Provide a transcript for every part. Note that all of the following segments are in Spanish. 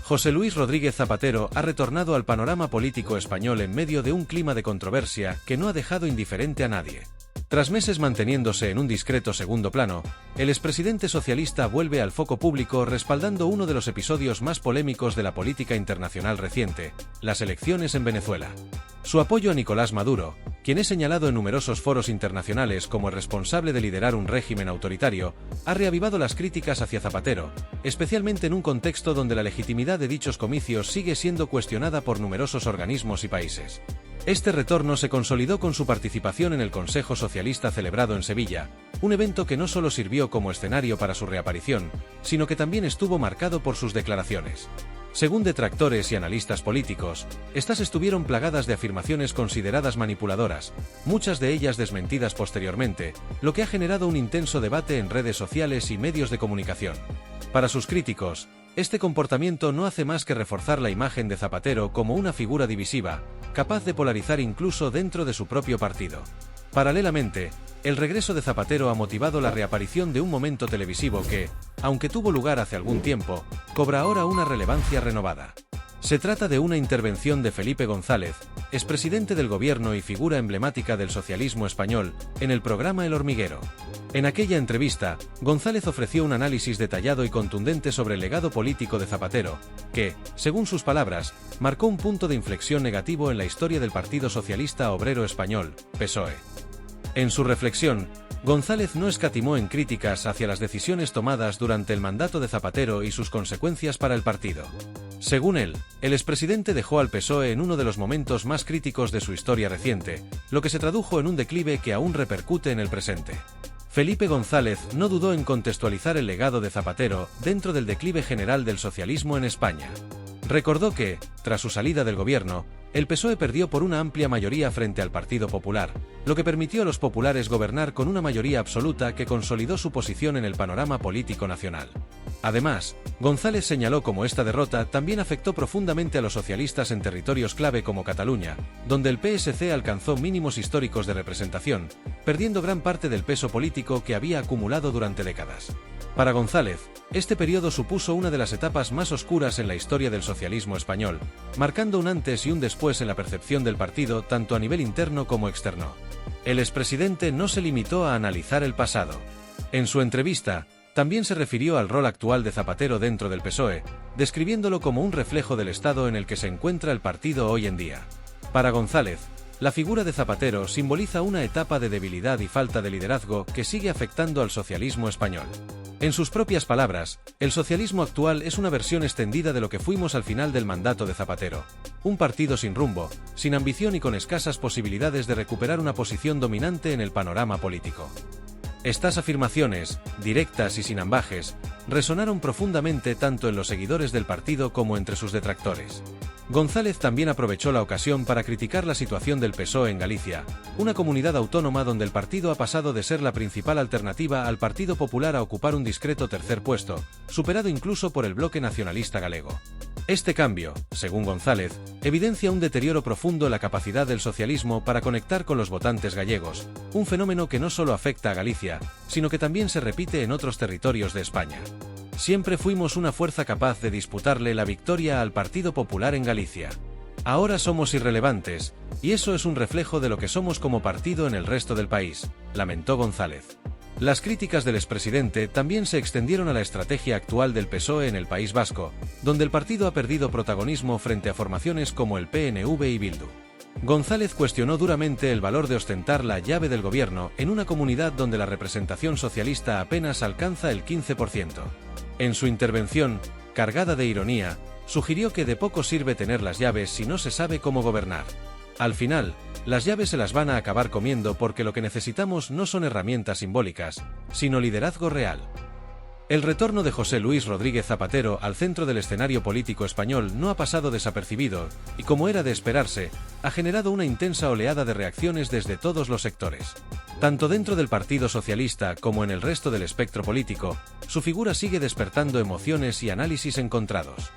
José Luis Rodríguez Zapatero ha retornado al panorama político español en medio de un clima de controversia que no ha dejado indiferente a nadie. Tras meses manteniéndose en un discreto segundo plano, el expresidente socialista vuelve al foco público respaldando uno de los episodios más polémicos de la política internacional reciente, las elecciones en Venezuela. Su apoyo a Nicolás Maduro, quien es señalado en numerosos foros internacionales como el responsable de liderar un régimen autoritario, ha reavivado las críticas hacia Zapatero, especialmente en un contexto donde la legitimidad de dichos comicios sigue siendo cuestionada por numerosos organismos y países. Este retorno se consolidó con su participación en el Consejo Socialista celebrado en Sevilla, un evento que no solo sirvió como escenario para su reaparición, sino que también estuvo marcado por sus declaraciones. Según detractores y analistas políticos, estas estuvieron plagadas de afirmaciones consideradas manipuladoras, muchas de ellas desmentidas posteriormente, lo que ha generado un intenso debate en redes sociales y medios de comunicación. Para sus críticos, este comportamiento no hace más que reforzar la imagen de Zapatero como una figura divisiva, capaz de polarizar incluso dentro de su propio partido. Paralelamente, el regreso de Zapatero ha motivado la reaparición de un momento televisivo que, aunque tuvo lugar hace algún tiempo, cobra ahora una relevancia renovada. Se trata de una intervención de Felipe González, expresidente del gobierno y figura emblemática del socialismo español, en el programa El Hormiguero. En aquella entrevista, González ofreció un análisis detallado y contundente sobre el legado político de Zapatero, que, según sus palabras, marcó un punto de inflexión negativo en la historia del Partido Socialista Obrero Español, PSOE. En su reflexión, González no escatimó en críticas hacia las decisiones tomadas durante el mandato de Zapatero y sus consecuencias para el partido. Según él, el expresidente dejó al PSOE en uno de los momentos más críticos de su historia reciente, lo que se tradujo en un declive que aún repercute en el presente. Felipe González no dudó en contextualizar el legado de Zapatero dentro del declive general del socialismo en España. Recordó que, tras su salida del gobierno, el PSOE perdió por una amplia mayoría frente al Partido Popular, lo que permitió a los populares gobernar con una mayoría absoluta que consolidó su posición en el panorama político nacional. Además, González señaló cómo esta derrota también afectó profundamente a los socialistas en territorios clave como Cataluña, donde el PSC alcanzó mínimos históricos de representación, perdiendo gran parte del peso político que había acumulado durante décadas. Para González, este periodo supuso una de las etapas más oscuras en la historia del socialismo español, marcando un antes y un después en la percepción del partido tanto a nivel interno como externo. El expresidente no se limitó a analizar el pasado. En su entrevista, también se refirió al rol actual de Zapatero dentro del PSOE, describiéndolo como un reflejo del estado en el que se encuentra el partido hoy en día. Para González, la figura de Zapatero simboliza una etapa de debilidad y falta de liderazgo que sigue afectando al socialismo español. En sus propias palabras, el socialismo actual es una versión extendida de lo que fuimos al final del mandato de Zapatero. Un partido sin rumbo, sin ambición y con escasas posibilidades de recuperar una posición dominante en el panorama político. Estas afirmaciones, directas y sin ambajes, resonaron profundamente tanto en los seguidores del partido como entre sus detractores. González también aprovechó la ocasión para criticar la situación del PSOE en Galicia, una comunidad autónoma donde el partido ha pasado de ser la principal alternativa al Partido Popular a ocupar un discreto tercer puesto, superado incluso por el bloque nacionalista galego. Este cambio, según González, evidencia un deterioro profundo en la capacidad del socialismo para conectar con los votantes gallegos, un fenómeno que no solo afecta a Galicia, sino que también se repite en otros territorios de España. Siempre fuimos una fuerza capaz de disputarle la victoria al Partido Popular en Galicia. Ahora somos irrelevantes, y eso es un reflejo de lo que somos como partido en el resto del país, lamentó González. Las críticas del expresidente también se extendieron a la estrategia actual del PSOE en el País Vasco, donde el partido ha perdido protagonismo frente a formaciones como el PNV y Bildu. González cuestionó duramente el valor de ostentar la llave del gobierno en una comunidad donde la representación socialista apenas alcanza el 15%. En su intervención, cargada de ironía, sugirió que de poco sirve tener las llaves si no se sabe cómo gobernar. Al final, las llaves se las van a acabar comiendo porque lo que necesitamos no son herramientas simbólicas, sino liderazgo real. El retorno de José Luis Rodríguez Zapatero al centro del escenario político español no ha pasado desapercibido y, como era de esperarse, ha generado una intensa oleada de reacciones desde todos los sectores. Tanto dentro del Partido Socialista como en el resto del espectro político, su figura sigue despertando emociones y análisis encontrados.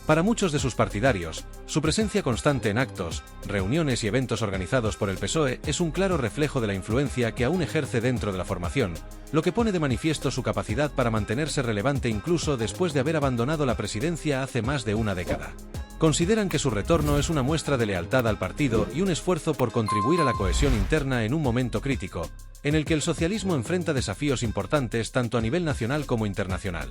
Para muchos de sus partidarios, su presencia constante en actos, reuniones y eventos organizados por el PSOE es un claro reflejo de la influencia que aún ejerce dentro de la formación, lo que pone de manifiesto su capacidad para mantenerse relevante incluso después de haber abandonado la presidencia hace más de una década. Consideran que su retorno es una muestra de lealtad al partido y un esfuerzo por contribuir a la cohesión interna en un momento crítico, en el que el socialismo enfrenta desafíos importantes tanto a nivel nacional como internacional.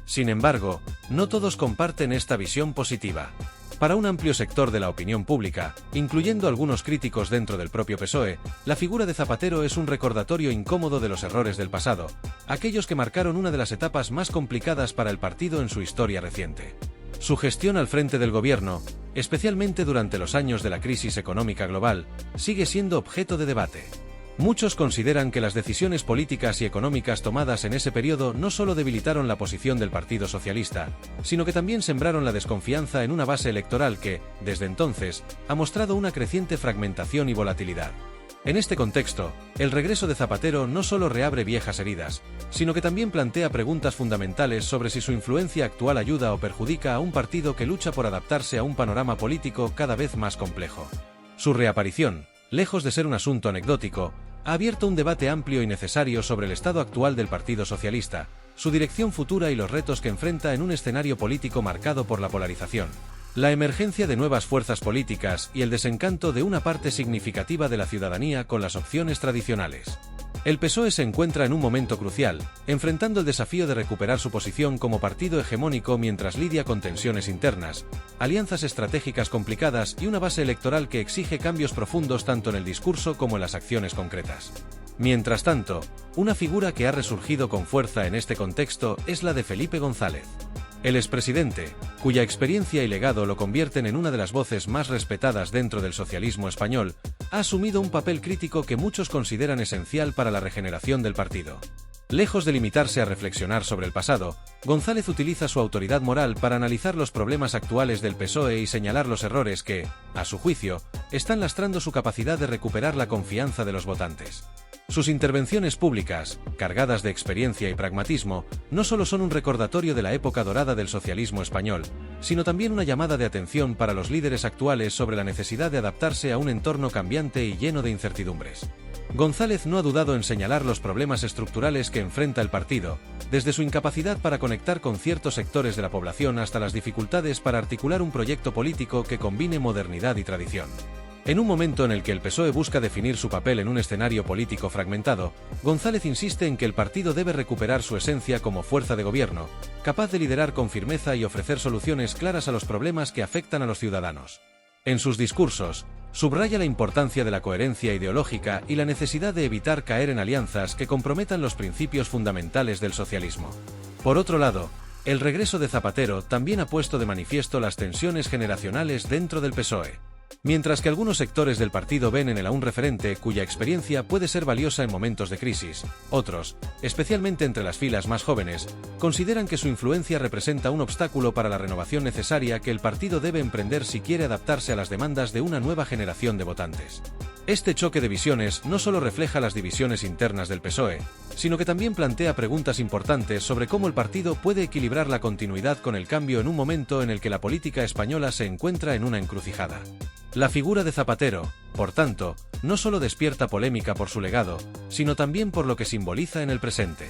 Sin embargo, no todos comparten esta visión positiva. Para un amplio sector de la opinión pública, incluyendo algunos críticos dentro del propio PSOE, la figura de Zapatero es un recordatorio incómodo de los errores del pasado, aquellos que marcaron una de las etapas más complicadas para el partido en su historia reciente. Su gestión al frente del gobierno, especialmente durante los años de la crisis económica global, sigue siendo objeto de debate. Muchos consideran que las decisiones políticas y económicas tomadas en ese periodo no solo debilitaron la posición del Partido Socialista, sino que también sembraron la desconfianza en una base electoral que, desde entonces, ha mostrado una creciente fragmentación y volatilidad. En este contexto, el regreso de Zapatero no solo reabre viejas heridas, sino que también plantea preguntas fundamentales sobre si su influencia actual ayuda o perjudica a un partido que lucha por adaptarse a un panorama político cada vez más complejo. Su reaparición, lejos de ser un asunto anecdótico, ha abierto un debate amplio y necesario sobre el estado actual del Partido Socialista, su dirección futura y los retos que enfrenta en un escenario político marcado por la polarización, la emergencia de nuevas fuerzas políticas y el desencanto de una parte significativa de la ciudadanía con las opciones tradicionales. El PSOE se encuentra en un momento crucial, enfrentando el desafío de recuperar su posición como partido hegemónico mientras lidia con tensiones internas, alianzas estratégicas complicadas y una base electoral que exige cambios profundos tanto en el discurso como en las acciones concretas. Mientras tanto, una figura que ha resurgido con fuerza en este contexto es la de Felipe González. El expresidente, cuya experiencia y legado lo convierten en una de las voces más respetadas dentro del socialismo español, ha asumido un papel crítico que muchos consideran esencial para la regeneración del partido. Lejos de limitarse a reflexionar sobre el pasado, González utiliza su autoridad moral para analizar los problemas actuales del PSOE y señalar los errores que, a su juicio, están lastrando su capacidad de recuperar la confianza de los votantes. Sus intervenciones públicas, cargadas de experiencia y pragmatismo, no solo son un recordatorio de la época dorada del socialismo español, sino también una llamada de atención para los líderes actuales sobre la necesidad de adaptarse a un entorno cambiante y lleno de incertidumbres. González no ha dudado en señalar los problemas estructurales que enfrenta el partido, desde su incapacidad para conectar con ciertos sectores de la población hasta las dificultades para articular un proyecto político que combine modernidad y tradición. En un momento en el que el PSOE busca definir su papel en un escenario político fragmentado, González insiste en que el partido debe recuperar su esencia como fuerza de gobierno, capaz de liderar con firmeza y ofrecer soluciones claras a los problemas que afectan a los ciudadanos. En sus discursos, subraya la importancia de la coherencia ideológica y la necesidad de evitar caer en alianzas que comprometan los principios fundamentales del socialismo. Por otro lado, el regreso de Zapatero también ha puesto de manifiesto las tensiones generacionales dentro del PSOE. Mientras que algunos sectores del partido ven en él a un referente cuya experiencia puede ser valiosa en momentos de crisis, otros, especialmente entre las filas más jóvenes, consideran que su influencia representa un obstáculo para la renovación necesaria que el partido debe emprender si quiere adaptarse a las demandas de una nueva generación de votantes. Este choque de visiones no solo refleja las divisiones internas del PSOE, sino que también plantea preguntas importantes sobre cómo el partido puede equilibrar la continuidad con el cambio en un momento en el que la política española se encuentra en una encrucijada. La figura de Zapatero, por tanto, no solo despierta polémica por su legado, sino también por lo que simboliza en el presente.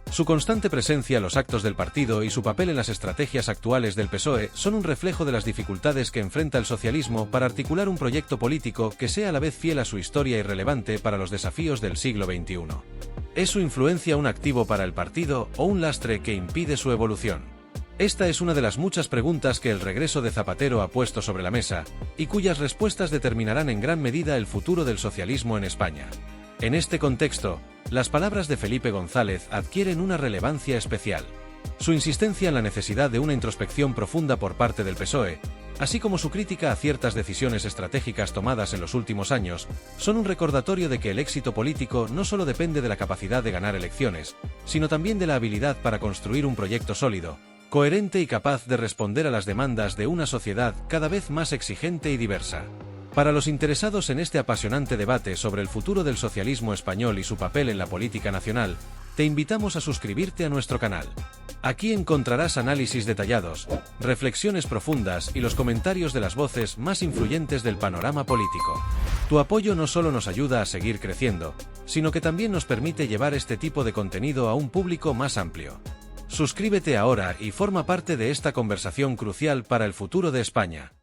Su constante presencia en los actos del partido y su papel en las estrategias actuales del PSOE son un reflejo de las dificultades que enfrenta el socialismo para articular un proyecto político que sea a la vez fiel a su historia y relevante para los desafíos del siglo XXI. ¿Es su influencia un activo para el partido o un lastre que impide su evolución? Esta es una de las muchas preguntas que el regreso de Zapatero ha puesto sobre la mesa, y cuyas respuestas determinarán en gran medida el futuro del socialismo en España. En este contexto, las palabras de Felipe González adquieren una relevancia especial. Su insistencia en la necesidad de una introspección profunda por parte del PSOE, así como su crítica a ciertas decisiones estratégicas tomadas en los últimos años, son un recordatorio de que el éxito político no solo depende de la capacidad de ganar elecciones, sino también de la habilidad para construir un proyecto sólido, coherente y capaz de responder a las demandas de una sociedad cada vez más exigente y diversa. Para los interesados en este apasionante debate sobre el futuro del socialismo español y su papel en la política nacional, te invitamos a suscribirte a nuestro canal. Aquí encontrarás análisis detallados, reflexiones profundas y los comentarios de las voces más influyentes del panorama político. Tu apoyo no solo nos ayuda a seguir creciendo, sino que también nos permite llevar este tipo de contenido a un público más amplio. Suscríbete ahora y forma parte de esta conversación crucial para el futuro de España.